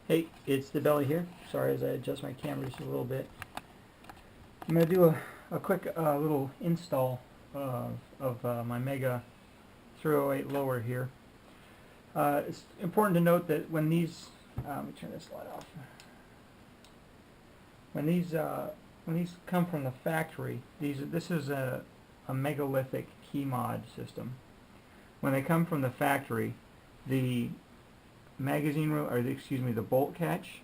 Hey, it's the Belly here. Sorry as I adjust my camera just a little bit. I'm going to do a quick little install of my Mega 308 lower here. It's important to note that when these, let me turn this light off. When these come from the factory, this is a megalithic key mod system. When they come from the factory, the magazine, the bolt catch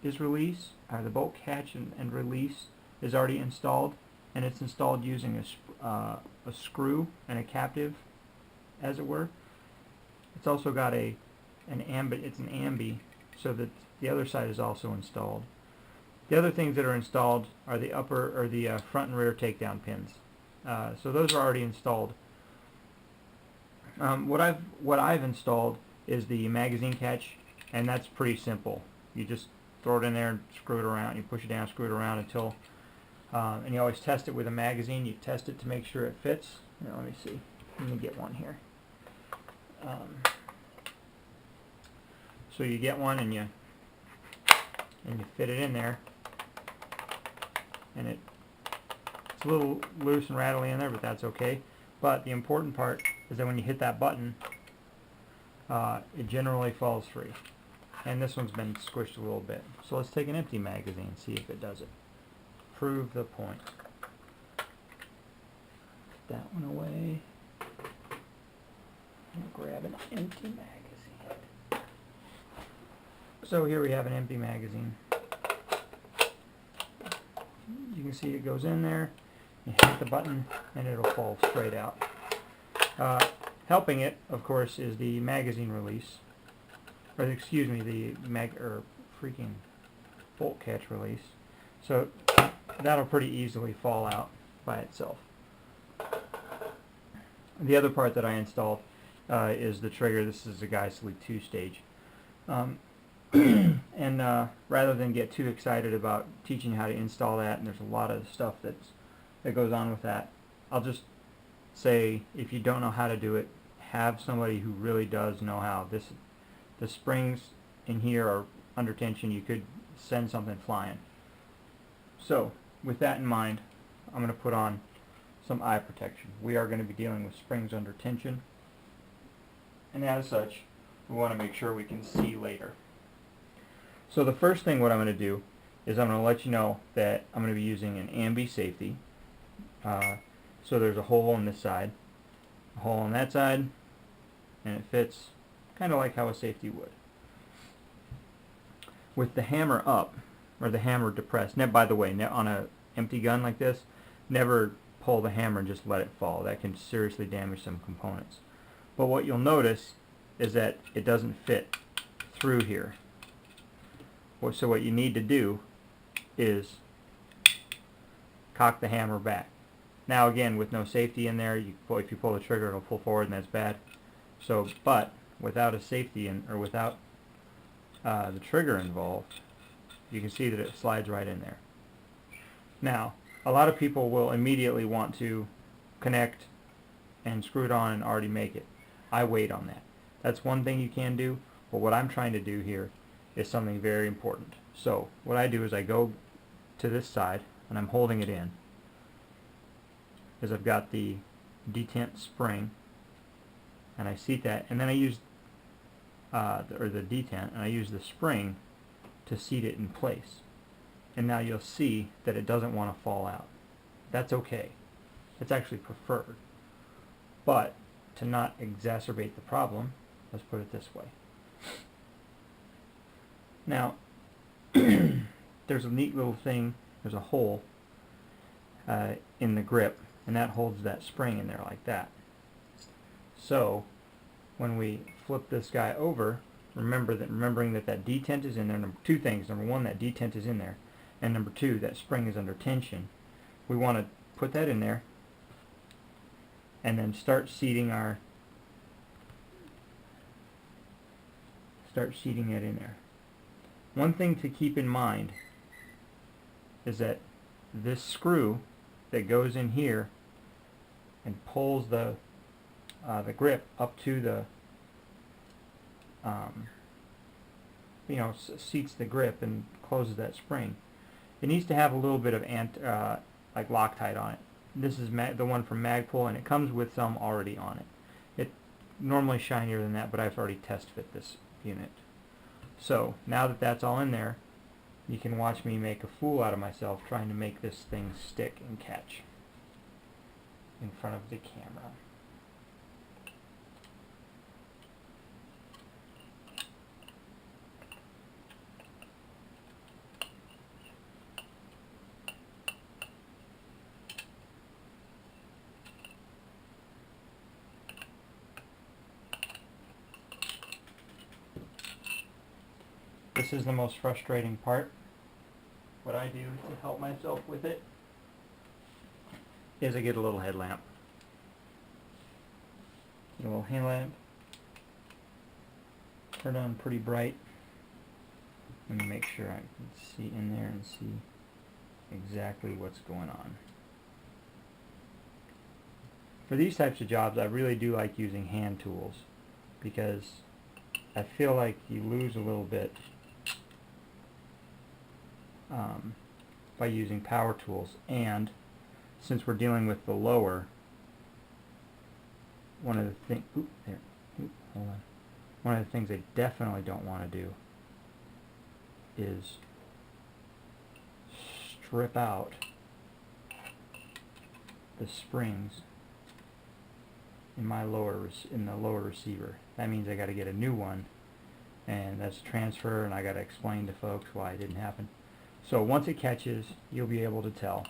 is released, or the bolt catch and release is already installed, and it's installed using a screw and a captive, as it were. It's also got an ambi, so that the other side is also installed. The other things that are installed are the front and rear takedown pins. So those are already installed. What I've installed is the magazine catch, and that's pretty simple. You just throw it in there and screw it around. You push it down, screw it around until, and you always test it with a magazine. You test it to make sure it fits. Now, let me see. Let me get one here. So you get one and you fit it in there, and it's a little loose and rattly in there, but that's okay. But the important part is that when you hit that button, it generally falls free. And this one's been squished a little bit. So let's take an empty magazine and see if it does it. Prove the point. Put that one away. And grab an empty magazine. So here we have an empty magazine. You can see it goes in there. You hit the button and it'll fall straight out. Helping it, of course, is the magazine release, or excuse me, the freaking bolt catch release. So that'll pretty easily fall out by itself. The other part that I installed is the trigger. This is a Geissele 2-stage. And rather than get too excited about teaching you how to install that, and there's a lot of stuff that goes on with that, I'll just say, if you don't know how to do it, have somebody who really does know how. The springs in here are under tension. You could send something flying. So with that in mind, I'm going to put on some eye protection. We are going to be dealing with springs under tension, and as such, we want to make sure we can see later. So the first thing what I'm going to do is I'm going to let you know that I'm going to be using an ambi safety. So there's a hole on this side, a hole on that side, and it fits kind of like how a safety would. With the hammer up, or the hammer depressed, by the way, on an empty gun like this, never pull the hammer and just let it fall. That can seriously damage some components. But what you'll notice is that it doesn't fit through here. So what you need to do is cock the hammer back. Now again, with no safety in there, if you pull the trigger, it'll pull forward, and that's bad. So, but without a safety or without the trigger involved, you can see that it slides right in there. Now, a lot of people will immediately want to connect and screw it on and already make it. I wait on that. That's one thing you can do, but what I'm trying to do here is something very important. So what I do is I go to this side, and I'm holding it in, is I've got the detent spring, and I seat that, and then I use the detent, and I use the spring to seat it in place. And now you'll see that it doesn't want to fall out. That's okay. It's actually preferred. But to not exacerbate the problem, let's put it this way. Now, there's a neat little thing, there's a hole in the grip, and that holds that spring in there like that. So when we flip this guy over, remembering that detent is in there, two things. Number one, that detent is in there, and number two, that spring is under tension. We want to put that in there and then start seating it in there. One thing to keep in mind is that this screw that goes in here and pulls the grip up to seats the grip and closes that spring. It needs to have a little bit of like Loctite on it. This is the one from Magpul, and it comes with some already on it. It's normally shinier than that, but I've already test fit this unit. So now that that's all in there, you can watch me make a fool out of myself trying to make this thing stick and catch in front of the camera. This is the most frustrating part. What I do to help myself with it is I get a little headlamp. Get a little headlamp. Turn on pretty bright. Let me make sure I can see in there and see exactly what's going on. For these types of jobs, I really do like using hand tools because I feel like you lose a little bit by using power tools, and since we're dealing with the lower, one of the things, hold on. One of the things I definitely don't want to do is strip out the springs in my in the lower receiver. That means I got to get a new one, and that's transfer, and I got to explain to folks why it didn't happen. So once it catches, you'll be able to tell,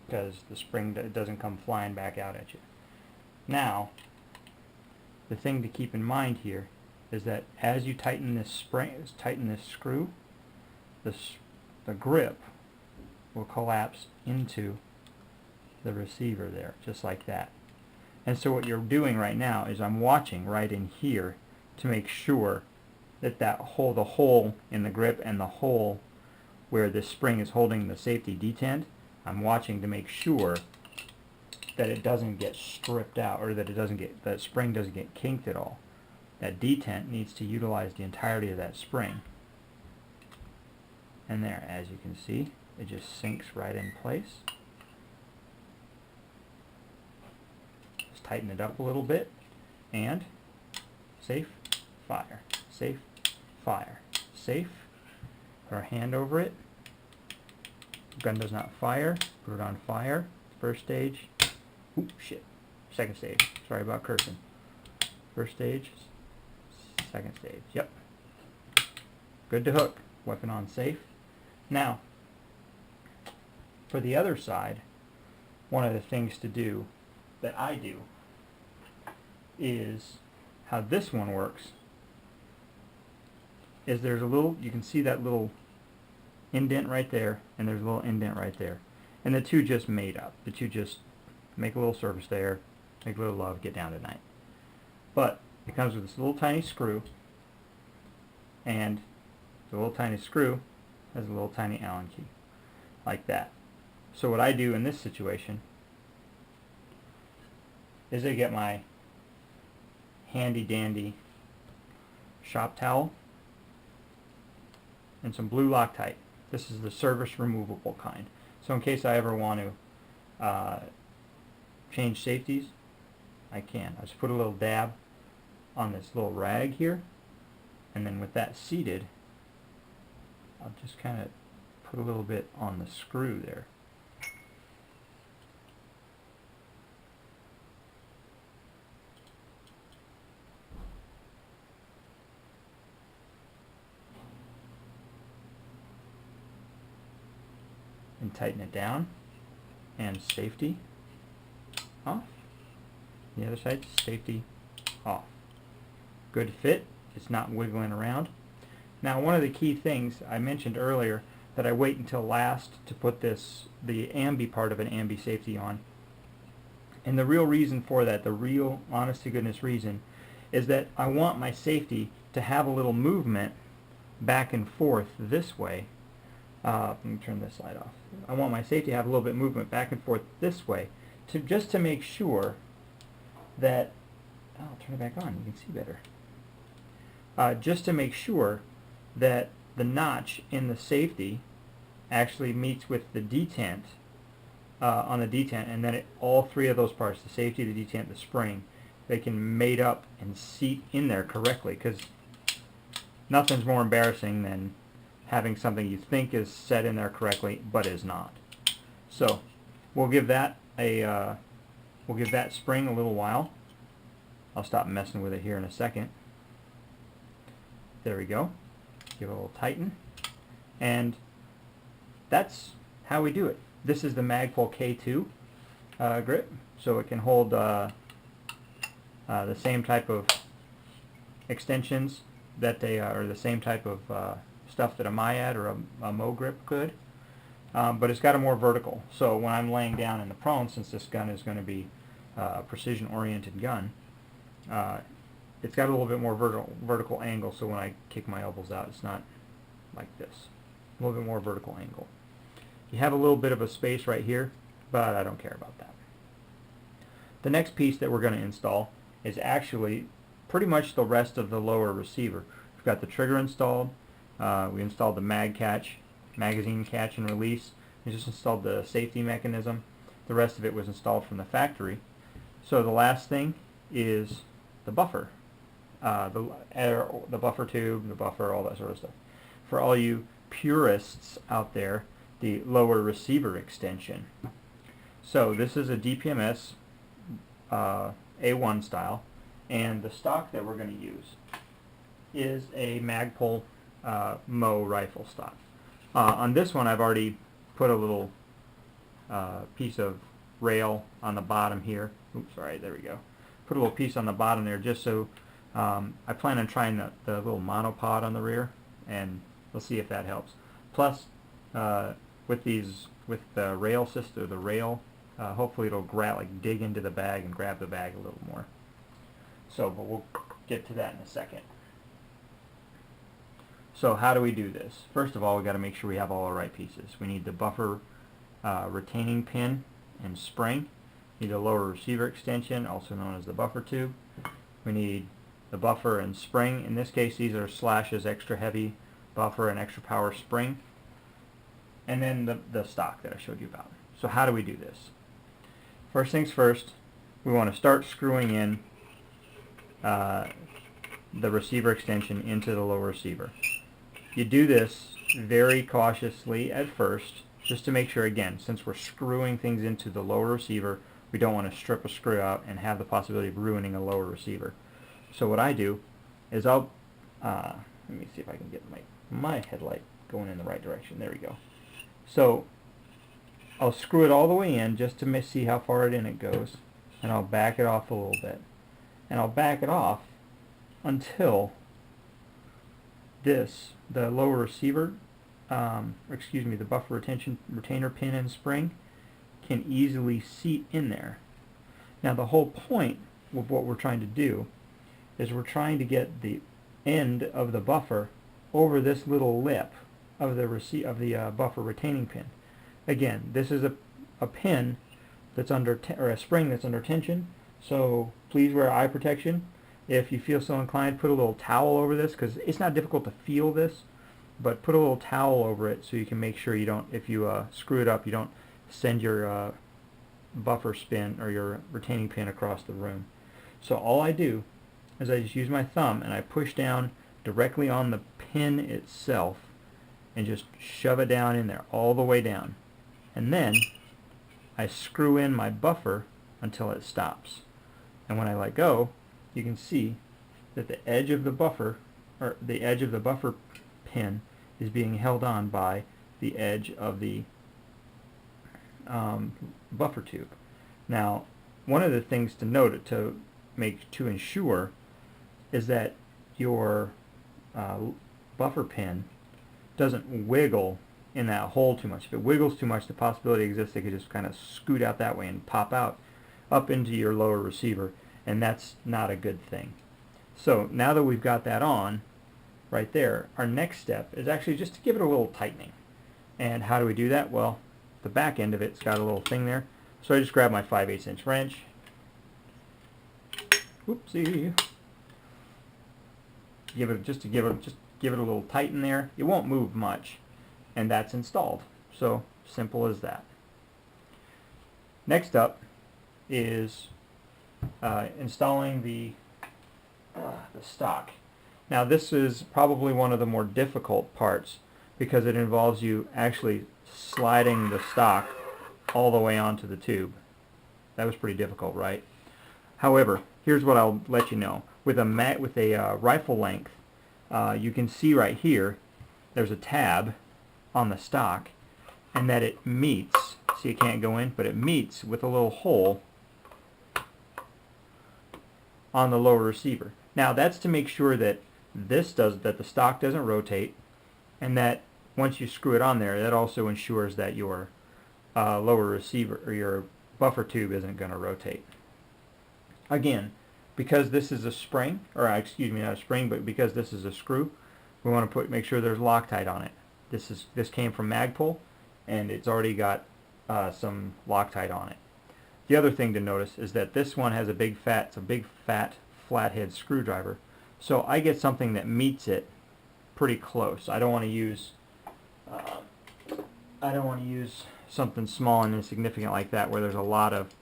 because the spring doesn't come flying back out at you. Now, the thing to keep in mind here is that as you tighten this screw, the grip will collapse into the receiver there, just like that. And so what you're doing right now is I'm watching right in here to make sure that the hole in the grip and the hole where this spring is holding the safety detent, I'm watching to make sure that it doesn't get stripped out, or that that spring doesn't get kinked at all. That detent needs to utilize the entirety of that spring. And there, as you can see, it just sinks right in place. Just tighten it up a little bit, and safe, fire, safe, fire, safe. Put our hand over it. Gun does not fire. Put it on fire. First stage. Oop, shit. Second stage. Sorry about cursing. First stage. Second stage. Yep. Good to hook. Weapon on safe. Now, for the other side, one of the things to do that I do is how this one works is there's a little, you can see that little indent right there, and there's a little indent right there. And the two just made up. The two just make a little surface there, make a little love, get down tonight. But it comes with this little tiny screw, and the little tiny screw has a little tiny Allen key, like that. So what I do in this situation is I get my handy dandy shop towel and some blue Loctite. This is the service removable kind. So in case I ever want to change safeties, I can. I just put a little dab on this little rag here, and then with that seated, I'll just kind of put a little bit on the screw there. And tighten it down, and safety off. The other side, safety off. Good fit. It's not wiggling around. Now, one of the key things I mentioned earlier that I wait until last to put the ambi part of an ambi safety on, and the real reason for that, the real honest to goodness reason, is that I want my safety to have a little movement back and forth this way. Let me turn this light off. I want my safety to have a little bit of movement back and forth this way, just to make sure that, I'll turn it back on, you can see better. just to make sure that the notch in the safety actually meets with the detent on the detent, and then all three of those parts, the safety, the detent, the spring, they can mate up and seat in there correctly, because nothing's more embarrassing than having something you think is set in there correctly but is not. So we'll give that spring a little while. I'll stop messing with it here in a second. There we go. Give it a little tighten, and that's how we do it. This is the Magpul K2 grip, so it can hold the same type of extensions that they or the same type of stuff that a Myad or a Mo grip could, but it's got a more vertical. So when I'm laying down in the prone, since this gun is going to be a precision-oriented gun, it's got a little bit more vertical angle. So when I kick my elbows out, it's not like this. A little bit more vertical angle. You have a little bit of a space right here, but I don't care about that. The next piece that we're going to install is actually pretty much the rest of the lower receiver. We've got the trigger installed. We installed the magazine catch and release. We just installed the safety mechanism. The rest of it was installed from the factory. So the last thing is the buffer, the buffer tube, the buffer, all that sort of stuff. For all you purists out there, the lower receiver extension. So this is a DPMS A1 style, and the stock that we're going to use is a Magpul Mo rifle stock. On this one, I've already put a little piece of rail on the bottom here. Oops, sorry, there we go. Put a little piece on the bottom there just so I plan on trying the little monopod on the rear, and we'll see if that helps. Plus, with the rail system, hopefully it'll dig into the bag and grab the bag a little more. So, but we'll get to that in a second. So how do we do this? First of all, we've got to make sure we have all the right pieces. We need the buffer retaining pin and spring. We need a lower receiver extension, also known as the buffer tube. We need the buffer and spring. In this case, these are Slash's extra heavy buffer and extra power spring. And then the stock that I showed you about. So how do we do this? First things first, we want to start screwing in the receiver extension into the lower receiver. You do this very cautiously at first, just to make sure, again, since we're screwing things into the lower receiver, we don't want to strip a screw out and have the possibility of ruining a lower receiver. So what I do is let me see if I can get my headlight going in the right direction. There we go. So I'll screw it all the way in just to see how far in it goes, and I'll back it off a little bit. And I'll back it off until the lower receiver, the buffer retainer pin and spring can easily seat in there. Now the whole point of what we're trying to do is we're trying to get the end of the buffer over this little lip of the buffer retaining pin. Again, this is a pin that's under or a spring that's under tension, so please wear eye protection. If you feel so inclined, put a little towel over this, because it's not difficult to feel this, but put a little towel over it so you can make sure you don't, if you screw it up, you don't send your buffer spin or your retaining pin across the room. So all I do is I just use my thumb and I push down directly on the pin itself and just shove it down in there, all the way down. And then I screw in my buffer until it stops. And when I let go, you can see that the edge of the buffer, or the edge of the buffer pin, is being held on by the edge of the buffer tube. Now, one of the things to note to ensure is that your buffer pin doesn't wiggle in that hole too much. If it wiggles too much, the possibility exists it could just kind of scoot out that way and pop out up into your lower receiver, and that's not a good thing. So now that we've got that on right there, our next step is actually just to give it a little tightening. And how do we do that? Well, the back end of it's got a little thing there, so I just grab my 5/8" wrench. Whoopsie. give it a little tighten there. It won't move much, and that's installed. So simple as that. Next up is installing the stock. Now this is probably one of the more difficult parts because it involves you actually sliding the stock all the way onto the tube. That was pretty difficult, right? However, here's what I'll let you know. With a rifle length, you can see right here there's a tab on the stock, and that it meets, see it can't go in, but it meets with a little hole on the lower receiver. Now that's to make sure that that the stock doesn't rotate, and that once you screw it on there, that also ensures that your lower receiver or your buffer tube isn't going to rotate. Again, because this is a spring, or excuse me, not a spring, but because this is a screw, we want to make sure there's Loctite on it. This came from Magpul, and it's already got some Loctite on it. The other thing to notice is that this one has a big fat flathead screwdriver. So I get something that meets it pretty close. I don't want to use something small and insignificant like that where there's a lot of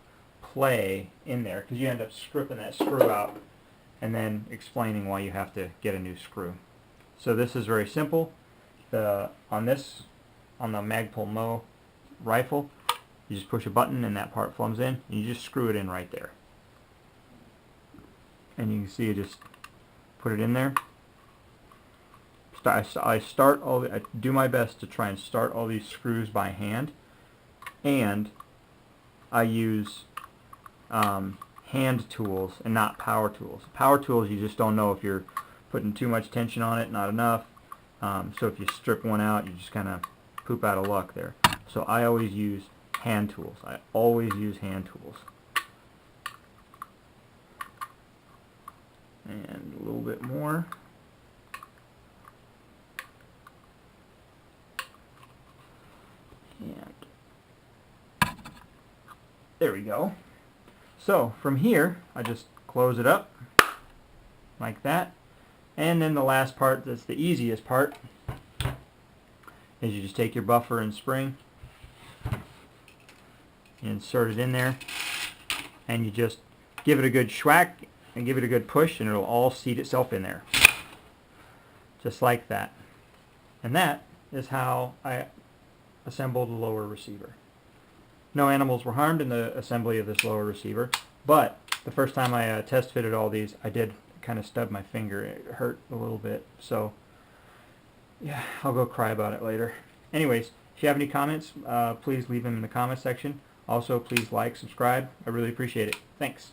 play in there, because you end up stripping that screw out and then explaining why you have to get a new screw. So this is very simple. On the Magpul Mo rifle, you just push a button and that part plumbs in, and you just screw it in right there. And you can see you just put it in there. I do my best to try and start all these screws by hand, and I use hand tools and not power tools. Power tools, you just don't know if you're putting too much tension on it, not enough. So if you strip one out, you just kind of poop out of luck there. So I always use hand tools. I always use hand tools. And a little bit more. And there we go. So from here, I just close it up like that. And then the last part, that's the easiest part, is you just take your buffer and spring, insert it in there, and you just give it a good schwack and give it a good push, and it'll all seat itself in there. Just like that. And that is how I assembled the lower receiver. No animals were harmed in the assembly of this lower receiver, but the first time I test fitted all these, I did kind of stub my finger. It hurt a little bit, so yeah, I'll go cry about it later. Anyways, if you have any comments, please leave them in the comment section. Also, please like, subscribe. I really appreciate it. Thanks.